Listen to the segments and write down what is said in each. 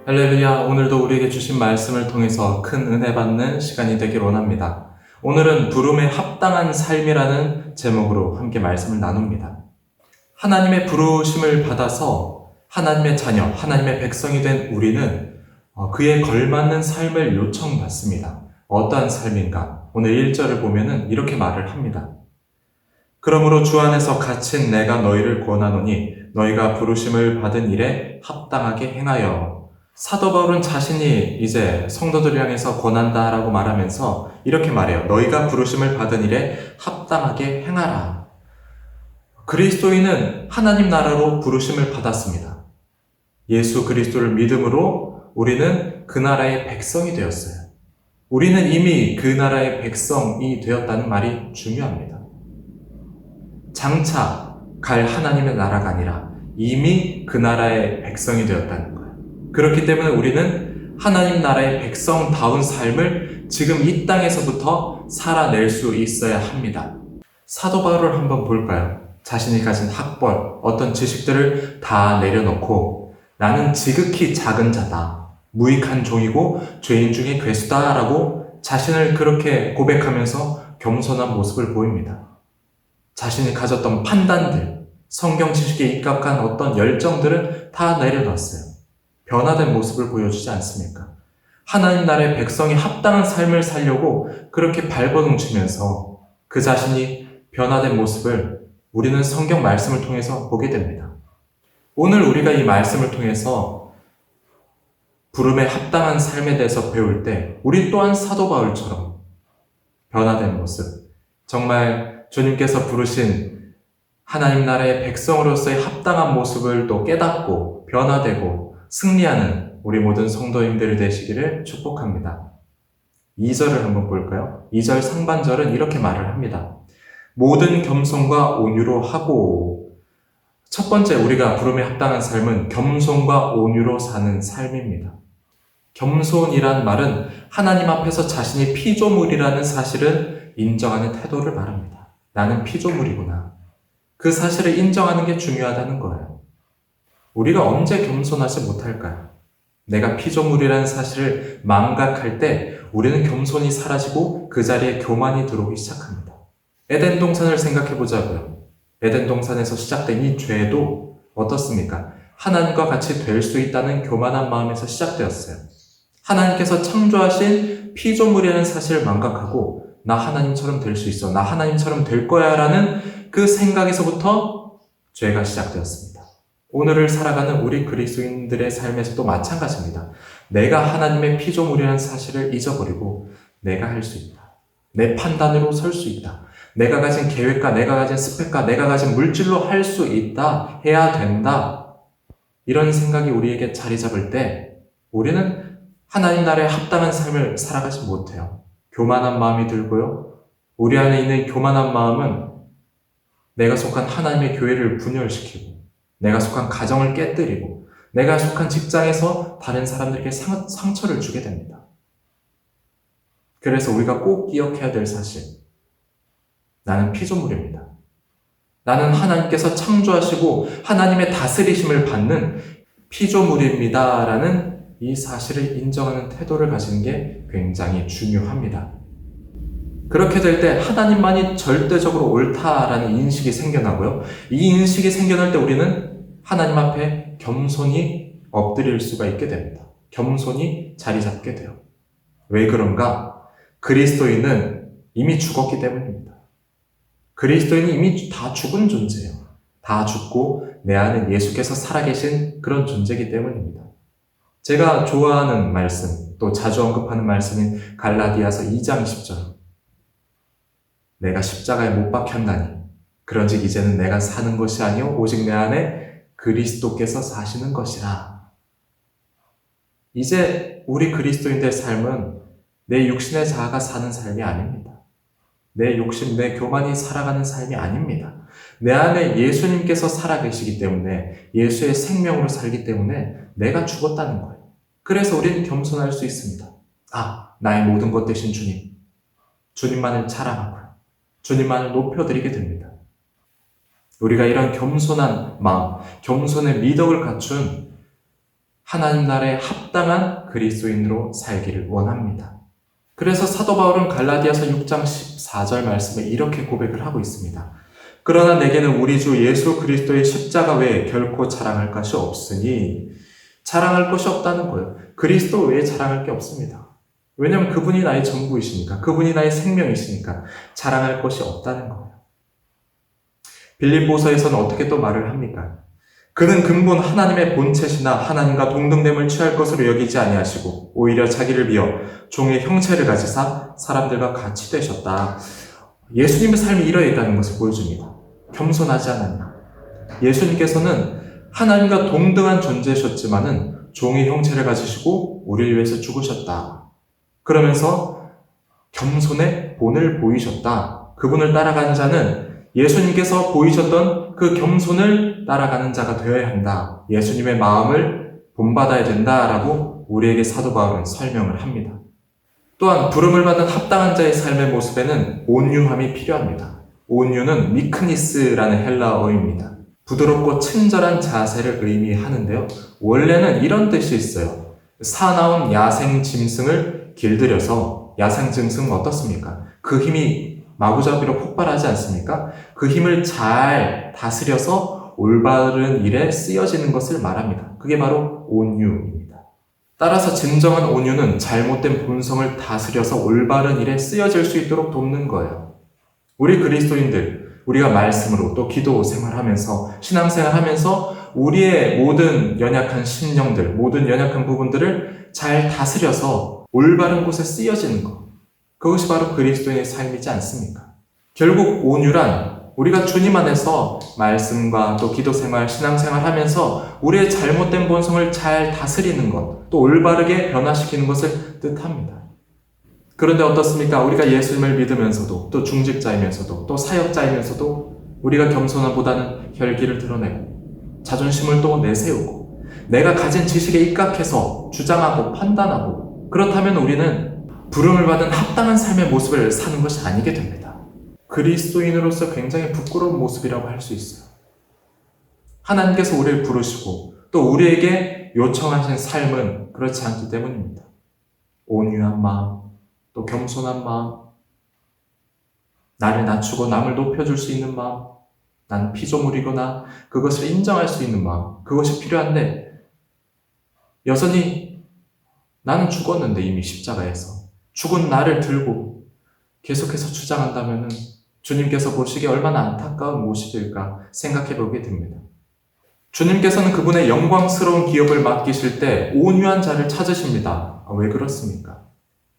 할렐루야, 오늘도 우리에게 주신 말씀을 통해서 큰 은혜 받는 시간이 되길 원합니다. 오늘은 부름에 합당한 삶이라는 제목으로 함께 말씀을 나눕니다. 하나님의 부르심을 받아서 하나님의 자녀, 하나님의 백성이 된 우리는 그에 걸맞는 삶을 요청받습니다. 어떠한 삶인가? 오늘 1절을 보면은 이렇게 말을 합니다. 그러므로 주 안에서 갇힌 내가 너희를 권하노니 너희가 부르심을 받은 일에 합당하게 행하여. 사도 바울은 자신이 이제 성도들을 향해서 권한다라고 말하면서 이렇게 말해요. 너희가 부르심을 받은 일에 합당하게 행하라. 그리스도인은 하나님 나라로 부르심을 받았습니다. 예수 그리스도를 믿음으로 우리는 그 나라의 백성이 되었어요. 우리는 이미 그 나라의 백성이 되었다는 말이 중요합니다. 장차 갈 하나님의 나라가 아니라 이미 그 나라의 백성이 되었다는 거예요. 그렇기 때문에 우리는 하나님 나라의 백성다운 삶을 지금 이 땅에서부터 살아낼 수 있어야 합니다. 사도 바울을 한번 볼까요? 자신이 가진 학벌, 어떤 지식들을 다 내려놓고 나는 지극히 작은 자다, 무익한 종이고 죄인 중에 괴수다 라고 자신을 그렇게 고백하면서 겸손한 모습을 보입니다. 자신이 가졌던 판단들, 성경 지식에 입각한 어떤 열정들은 다 내려놨어요. 변화된 모습을 보여주지 않습니까? 하나님 나라의 백성이 합당한 삶을 살려고 그렇게 발버둥치면서 그 자신이 변화된 모습을 우리는 성경 말씀을 통해서 보게 됩니다. 오늘 우리가 이 말씀을 통해서 부름에 합당한 삶에 대해서 배울 때 우리 또한 사도 바울처럼 변화된 모습, 정말 주님께서 부르신 하나님 나라의 백성으로서의 합당한 모습을 또 깨닫고 변화되고 승리하는 우리 모든 성도님들 되시기를 축복합니다. 2절을 한번 볼까요? 2절 상반절은 이렇게 말을 합니다. 모든 겸손과 온유로 하고. 첫 번째 우리가 부름에 합당한 삶은 겸손과 온유로 사는 삶입니다. 겸손이란 말은 하나님 앞에서 자신이 피조물이라는 사실을 인정하는 태도를 말합니다. 나는 피조물이구나. 그 사실을 인정하는 게 중요하다는 거예요. 우리가 언제 겸손하지 못할까요? 내가 피조물이라는 사실을 망각할 때 우리는 겸손이 사라지고 그 자리에 교만이 들어오기 시작합니다. 에덴 동산을 생각해 보자고요. 에덴 동산에서 시작된 이 죄도 어떻습니까? 하나님과 같이 될 수 있다는 교만한 마음에서 시작되었어요. 하나님께서 창조하신 피조물이라는 사실을 망각하고 나 하나님처럼 될 수 있어, 나 하나님처럼 될 거야 라는 그 생각에서부터 죄가 시작되었습니다. 오늘을 살아가는 우리 그리스도인들의 삶에서도 마찬가지입니다. 내가 하나님의 피조물이라는 사실을 잊어버리고 내가 할 수 있다. 내 판단으로 설 수 있다. 내가 가진 계획과 내가 가진 스펙과 내가 가진 물질로 할 수 있다. 해야 된다. 이런 생각이 우리에게 자리 잡을 때 우리는 하나님 나라에 합당한 삶을 살아가지 못해요. 교만한 마음이 들고요. 우리 안에 있는 교만한 마음은 내가 속한 하나님의 교회를 분열시키고 내가 속한 가정을 깨뜨리고 내가 속한 직장에서 다른 사람들에게 상처를 주게 됩니다. 그래서 우리가 꼭 기억해야 될 사실, 나는 피조물입니다. 나는 하나님께서 창조하시고 하나님의 다스리심을 받는 피조물입니다 라는 이 사실을 인정하는 태도를 가지는 게 굉장히 중요합니다. 그렇게 될 때 하나님만이 절대적으로 옳다라는 인식이 생겨나고요. 이 인식이 생겨날 때 우리는 하나님 앞에 겸손히 엎드릴 수가 있게 됩니다. 겸손히 자리 잡게 돼요. 왜 그런가? 그리스도인은 이미 죽었기 때문입니다. 그리스도인이 이미 다 죽은 존재예요. 다 죽고 내 안에 예수께서 살아계신 그런 존재이기 때문입니다. 제가 좋아하는 말씀, 또 자주 언급하는 말씀인 갈라디아서 2장 10절. 내가 십자가에 못 박혔나니 그런즉 이제는 내가 사는 것이 아니요 오직 내 안에 그리스도께서 사시는 것이라. 이제 우리 그리스도인들의 삶은 내 육신의 자아가 사는 삶이 아닙니다. 내 욕심, 내 교만이 살아가는 삶이 아닙니다. 내 안에 예수님께서 살아계시기 때문에 예수의 생명으로 살기 때문에 내가 죽었다는 거예요. 그래서 우리는 겸손할 수 있습니다. 나의 모든 것 되신 주님. 주님만을 자랑하고요. 주님만을 높여드리게 됩니다. 우리가 이런 겸손한 마음, 겸손의 미덕을 갖춘 하나님 나라에 합당한 그리스도인으로 살기를 원합니다. 그래서 사도 바울은 갈라디아서 6장 14절 말씀에 이렇게 고백을 하고 있습니다. 그러나 내게는 우리 주 예수 그리스도의 십자가 외에 결코 자랑할 것이 없으니, 자랑할 것이 없다는 거예요. 그리스도 외에 자랑할 게 없습니다. 왜냐하면 그분이 나의 전부이시니까, 그분이 나의 생명이시니까 자랑할 것이 없다는 거예요. 빌립보서에서는 어떻게 또 말을 합니까? 그는 근본 하나님의 본체시나 하나님과 동등됨을 취할 것으로 여기지 아니하시고 오히려 자기를 비어 종의 형체를 가지사 사람들과 같이 되셨다. 예수님의 삶이 이러했다는 것을 보여줍니다. 겸손하지 않았나. 예수님께서는 하나님과 동등한 존재셨지만은 종의 형체를 가지시고 우리를 위해서 죽으셨다. 그러면서 겸손의 본을 보이셨다. 그분을 따라가는 자는 예수님께서 보이셨던 그 겸손을 따라가는 자가 되어야 한다. 예수님의 마음을 본받아야 된다라고 우리에게 사도 바울은 설명을 합니다. 또한 부름을 받은 합당한 자의 삶의 모습에는 온유함이 필요합니다. 온유는 미크니스라는 헬라어입니다. 부드럽고 친절한 자세를 의미하는데요. 원래는 이런 뜻이 있어요. 사나운 야생 짐승을 길들여서, 야생 짐승은 어떻습니까? 그 힘이 마구잡이로 폭발하지 않습니까? 그 힘을 잘 다스려서 올바른 일에 쓰여지는 것을 말합니다. 그게 바로 온유입니다. 따라서 진정한 온유는 잘못된 본성을 다스려서 올바른 일에 쓰여질 수 있도록 돕는 거예요. 우리 그리스도인들, 우리가 말씀으로 또 기도 생활하면서, 신앙생활하면서 우리의 모든 연약한 심령들, 모든 연약한 부분들을 잘 다스려서 올바른 곳에 쓰여지는 것. 그것이 바로 그리스도인의 삶이지 않습니까? 결국 온유란 우리가 주님 안에서 말씀과 또 기도 생활, 신앙 생활 하면서 우리의 잘못된 본성을 잘 다스리는 것, 또 올바르게 변화시키는 것을 뜻합니다. 그런데 어떻습니까? 우리가 예수님을 믿으면서도, 또 중직자이면서도, 또 사역자이면서도 우리가 겸손함보다는 혈기를 드러내고 자존심을 또 내세우고 내가 가진 지식에 입각해서 주장하고 판단하고, 그렇다면 우리는 부름을 받은 합당한 삶의 모습을 사는 것이 아니게 됩니다. 그리스도인으로서 굉장히 부끄러운 모습이라고 할 수 있어요. 하나님께서 우리를 부르시고 또 우리에게 요청하신 삶은 그렇지 않기 때문입니다. 온유한 마음, 또 겸손한 마음, 나를 낮추고 남을 높여줄 수 있는 마음, 나는 피조물이거나 그것을 인정할 수 있는 마음, 그것이 필요한데 여전히 나는 죽었는데 이미 십자가에서 죽은 나를 들고 계속해서 주장한다면 주님께서 보시기에 얼마나 안타까운 모습일까 생각해 보게 됩니다. 주님께서는 그분의 영광스러운 기업을 맡기실 때 온유한 자를 찾으십니다. 왜 그렇습니까?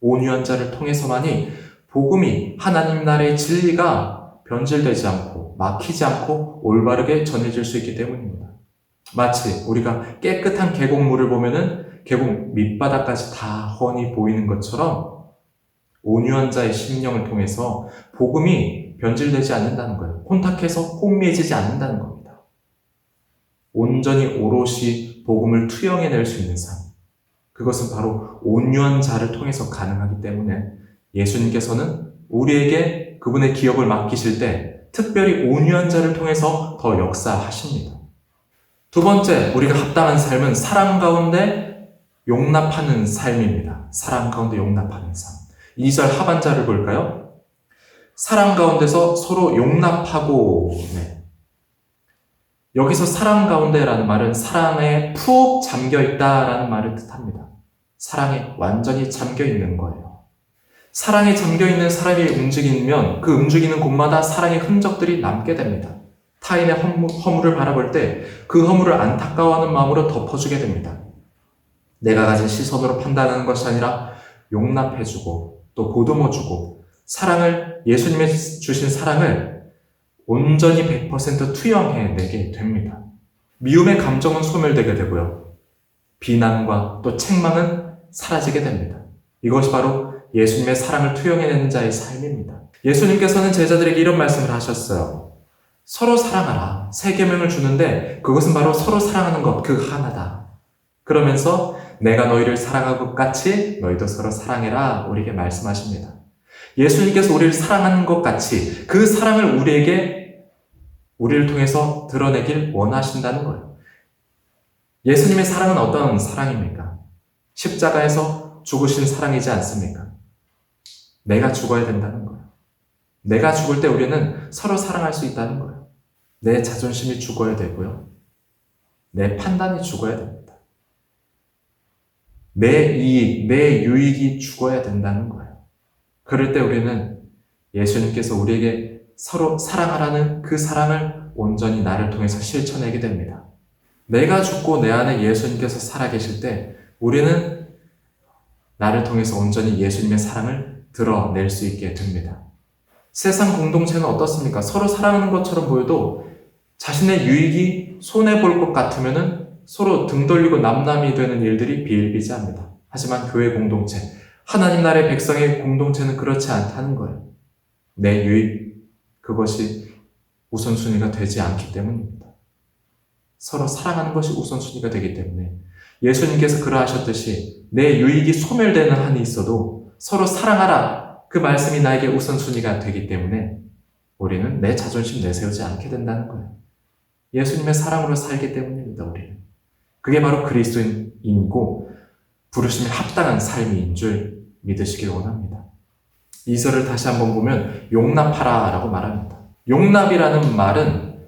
온유한 자를 통해서만이 복음이, 하나님 나라의 진리가 변질되지 않고 막히지 않고 올바르게 전해질 수 있기 때문입니다. 마치 우리가 깨끗한 계곡물을 보면은 계곡 밑바닥까지 다 훤히 보이는 것처럼 온유한 자의 심령을 통해서 복음이 변질되지 않는다는 거예요. 혼탁해서 혼미해지지 않는다는 겁니다. 온전히 오롯이 복음을 투영해낼 수 있는 삶. 그것은 바로 온유한 자를 통해서 가능하기 때문에 예수님께서는 우리에게 그분의 기업을 맡기실 때 특별히 온유한 자를 통해서 더 역사하십니다. 두 번째, 우리가 합당한 삶은 사랑 가운데 용납하는 삶입니다. 사랑 가운데 용납하는 삶. 2절 하반절을 볼까요? 사랑 가운데서 서로 용납하고, 여기서 사랑 가운데라는 말은 사랑에 푹 잠겨있다라는 말을 뜻합니다. 사랑에 완전히 잠겨있는 거예요. 사랑에 잠겨있는 사람이 움직이면 그 움직이는 곳마다 사랑의 흔적들이 남게 됩니다. 타인의 허물을 바라볼 때 그 허물을 안타까워하는 마음으로 덮어주게 됩니다. 내가 가진 시선으로 판단하는 것이 아니라 용납해주고 또 보듬어주고 사랑을, 예수님의 주신 사랑을 온전히 100% 투영해내게 됩니다. 미움의 감정은 소멸되게 되고요. 비난과 또 책망은 사라지게 됩니다. 이것이 바로 예수님의 사랑을 투영해내는 자의 삶입니다. 예수님께서는 제자들에게 이런 말씀을 하셨어요. 서로 사랑하라. 세 계명을 주는데 그것은 바로 서로 사랑하는 것, 그 하나다. 그러면서 내가 너희를 사랑한 것 같이 너희도 서로 사랑해라 우리에게 말씀하십니다. 예수님께서 우리를 사랑하는 것 같이 그 사랑을 우리를 통해서 드러내길 원하신다는 거예요. 예수님의 사랑은 어떤 사랑입니까? 십자가에서 죽으신 사랑이지 않습니까? 내가 죽어야 된다는 거예요. 내가 죽을 때 우리는 서로 사랑할 수 있다는 거예요. 내 자존심이 죽어야 되고요. 내 판단이 죽어야 됩니다. 내 이익, 내 유익이 죽어야 된다는 거예요. 그럴 때 우리는 예수님께서 우리에게 서로 사랑하라는 그 사랑을 온전히 나를 통해서 실천하게 됩니다. 내가 죽고 내 안에 예수님께서 살아계실 때 우리는 나를 통해서 온전히 예수님의 사랑을 드러낼 수 있게 됩니다. 세상 공동체는 어떻습니까? 서로 사랑하는 것처럼 보여도 자신의 유익이 손해볼 것 같으면 서로 등 돌리고 남남이 되는 일들이 비일비재합니다. 하지만 교회 공동체, 하나님 나라의 백성의 공동체는 그렇지 않다는 거예요. 내 유익, 그것이 우선순위가 되지 않기 때문입니다. 서로 사랑하는 것이 우선순위가 되기 때문에 예수님께서 그러하셨듯이 내 유익이 소멸되는 한이 있어도 서로 사랑하라, 그 말씀이 나에게 우선순위가 되기 때문에 우리는 내 자존심 내세우지 않게 된다는 거예요. 예수님의 사랑으로 살기 때문입니다. 우리는. 그게 바로 그리스도인이고 부르심에 합당한 삶인 줄 믿으시길 원합니다. 2절을 다시 한번 보면 용납하라 라고 말합니다. 용납이라는 말은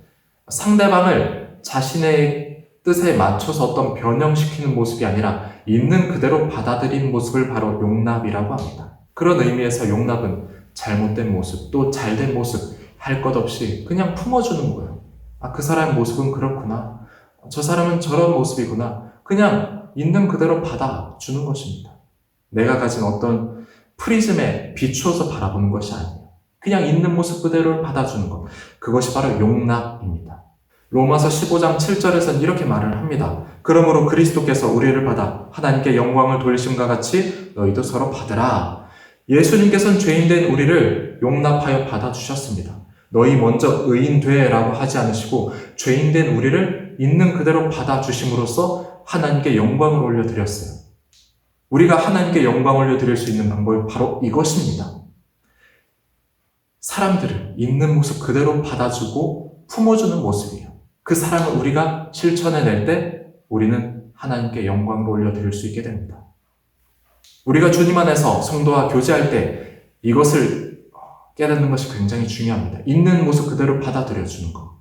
상대방을 자신의 뜻에 맞춰서 어떤 변형시키는 모습이 아니라 있는 그대로 받아들이는 모습을 바로 용납이라고 합니다. 그런 의미에서 용납은 잘못된 모습, 또 잘된 모습 할 것 없이 그냥 품어주는 거예요. 아, 그 사람의 모습은 그렇구나. 저 사람은 저런 모습이구나. 그냥 있는 그대로 받아주는 것입니다. 내가 가진 어떤 프리즘에 비추어서 바라보는 것이 아니에요. 그냥 있는 모습 그대로 받아주는 것. 그것이 바로 용납입니다. 로마서 15장 7절에서는 이렇게 말을 합니다. 그러므로 그리스도께서 우리를 받아 하나님께 영광을 돌리심과 같이 너희도 서로 받으라. 예수님께서는 죄인된 우리를 용납하여 받아주셨습니다. 너희 먼저 의인 되라고 하지 않으시고 죄인된 우리를 있는 그대로 받아주심으로써 하나님께 영광을 올려드렸어요. 우리가 하나님께 영광을 올려드릴 수 있는 방법이 바로 이것입니다. 사람들을 있는 모습 그대로 받아주고 품어주는 모습이에요. 그 사랑을 우리가 실천해낼 때 우리는 하나님께 영광을 올려드릴 수 있게 됩니다. 우리가 주님 안에서 성도와 교제할 때 이것을 깨닫는 것이 굉장히 중요합니다. 있는 모습 그대로 받아들여주는 것.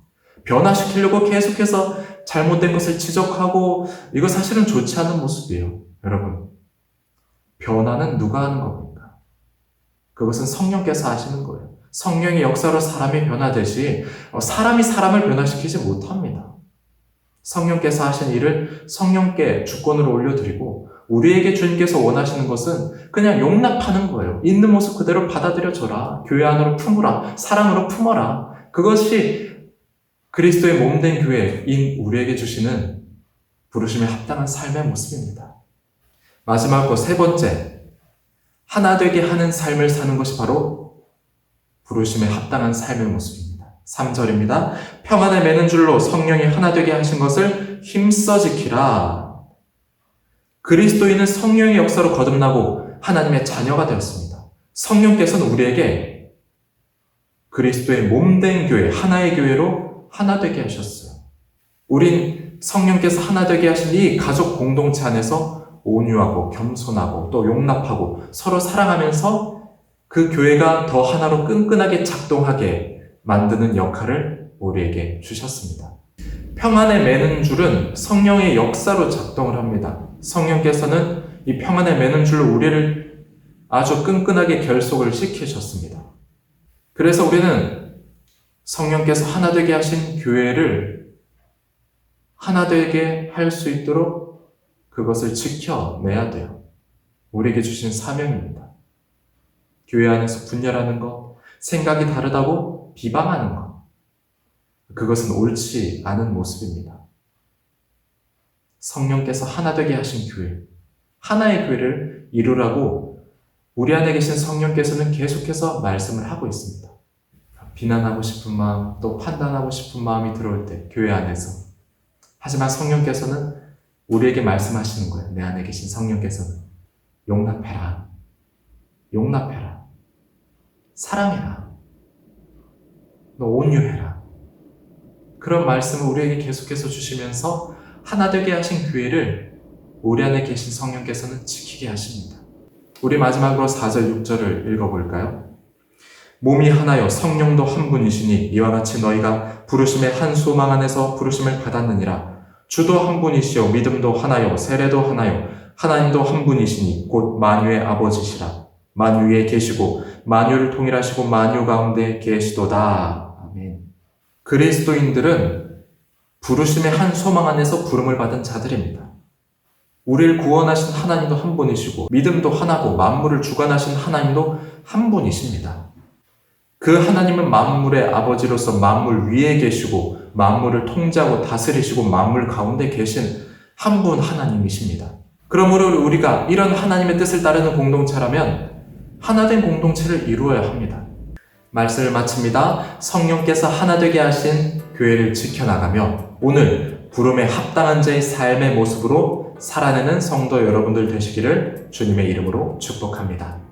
변화시키려고 계속해서 잘못된 것을 지적하고 이거 사실은 좋지 않은 모습이에요. 여러분, 변화는 누가 하는 겁니까? 그것은 성령께서 하시는 거예요. 성령의 역사로 사람이 변화되지 사람이 사람을 변화시키지 못합니다. 성령께서 하신 일을 성령께 주권으로 올려드리고 우리에게 주님께서 원하시는 것은 그냥 용납하는 거예요. 있는 모습 그대로 받아들여줘라. 교회 안으로 품으라. 사랑으로 품어라. 그것이 그리스도의 몸된 교회인 우리에게 주시는 부르심에 합당한 삶의 모습입니다. 마지막으로 세 번째, 하나 되게 하는 삶을 사는 것이 바로 부르심에 합당한 삶의 모습입니다. 3절입니다. 평안에 매는 줄로 성령이 하나 되게 하신 것을 힘써 지키라. 그리스도인은 성령의 역사로 거듭나고 하나님의 자녀가 되었습니다. 성령께서는 우리에게 그리스도의 몸된 교회, 하나의 교회로 하나 되게 하셨어요. 우린 성령께서 하나 되게 하신 이 가족 공동체 안에서 온유하고 겸손하고 또 용납하고 서로 사랑하면서 그 교회가 더 하나로 끈끈하게 작동하게 만드는 역할을 우리에게 주셨습니다. 평안에 매는 줄은 성령의 역사로 작동을 합니다. 성령께서는 이 평안에 매는 줄로 우리를 아주 끈끈하게 결속을 시키셨습니다. 그래서 우리는 성령께서 하나 되게 하신 교회를 하나 되게 할 수 있도록 그것을 지켜내야 돼요. 우리에게 주신 사명입니다. 교회 안에서 분열하는 것, 생각이 다르다고 비방하는 것, 그것은 옳지 않은 모습입니다. 성령께서 하나 되게 하신 교회, 하나의 교회를 이루라고 우리 안에 계신 성령께서는 계속해서 말씀을 하고 있습니다. 비난하고 싶은 마음, 또 판단하고 싶은 마음이 들어올 때 교회 안에서. 하지만 성령께서는 우리에게 말씀하시는 거예요. 내 안에 계신 성령께서는 용납해라. 용납해라. 사랑해라. 너 온유해라. 그런 말씀을 우리에게 계속해서 주시면서 하나 되게 하신 교회를 우리 안에 계신 성령께서는 지키게 하십니다. 우리 마지막으로 4절, 6절을 읽어볼까요? 몸이 하나요 성령도 한 분이시니 이와 같이 너희가 부르심의 한 소망 안에서 부르심을 받았느니라. 주도 한 분이시요 믿음도 하나요 세례도 하나요 하나님도 한 분이시니 곧 만유의 아버지시라. 만유에 계시고 만유를 통일하시고 만유 가운데 계시도다. 아멘. 그리스도인들은 부르심의 한 소망 안에서 부름을 받은 자들입니다. 우리를 구원하신 하나님도 한 분이시고 믿음도 하나고 만물을 주관하신 하나님도 한 분이십니다. 그 하나님은 만물의 아버지로서 만물 위에 계시고 만물을 통제하고 다스리시고 만물 가운데 계신 한 분 하나님이십니다. 그러므로 우리가 이런 하나님의 뜻을 따르는 공동체라면 하나된 공동체를 이루어야 합니다. 말씀을 마칩니다. 성령께서 하나 되게 하신 교회를 지켜나가며 오늘 부름에 합당한 자의 삶의 모습으로 살아내는 성도 여러분들 되시기를 주님의 이름으로 축복합니다.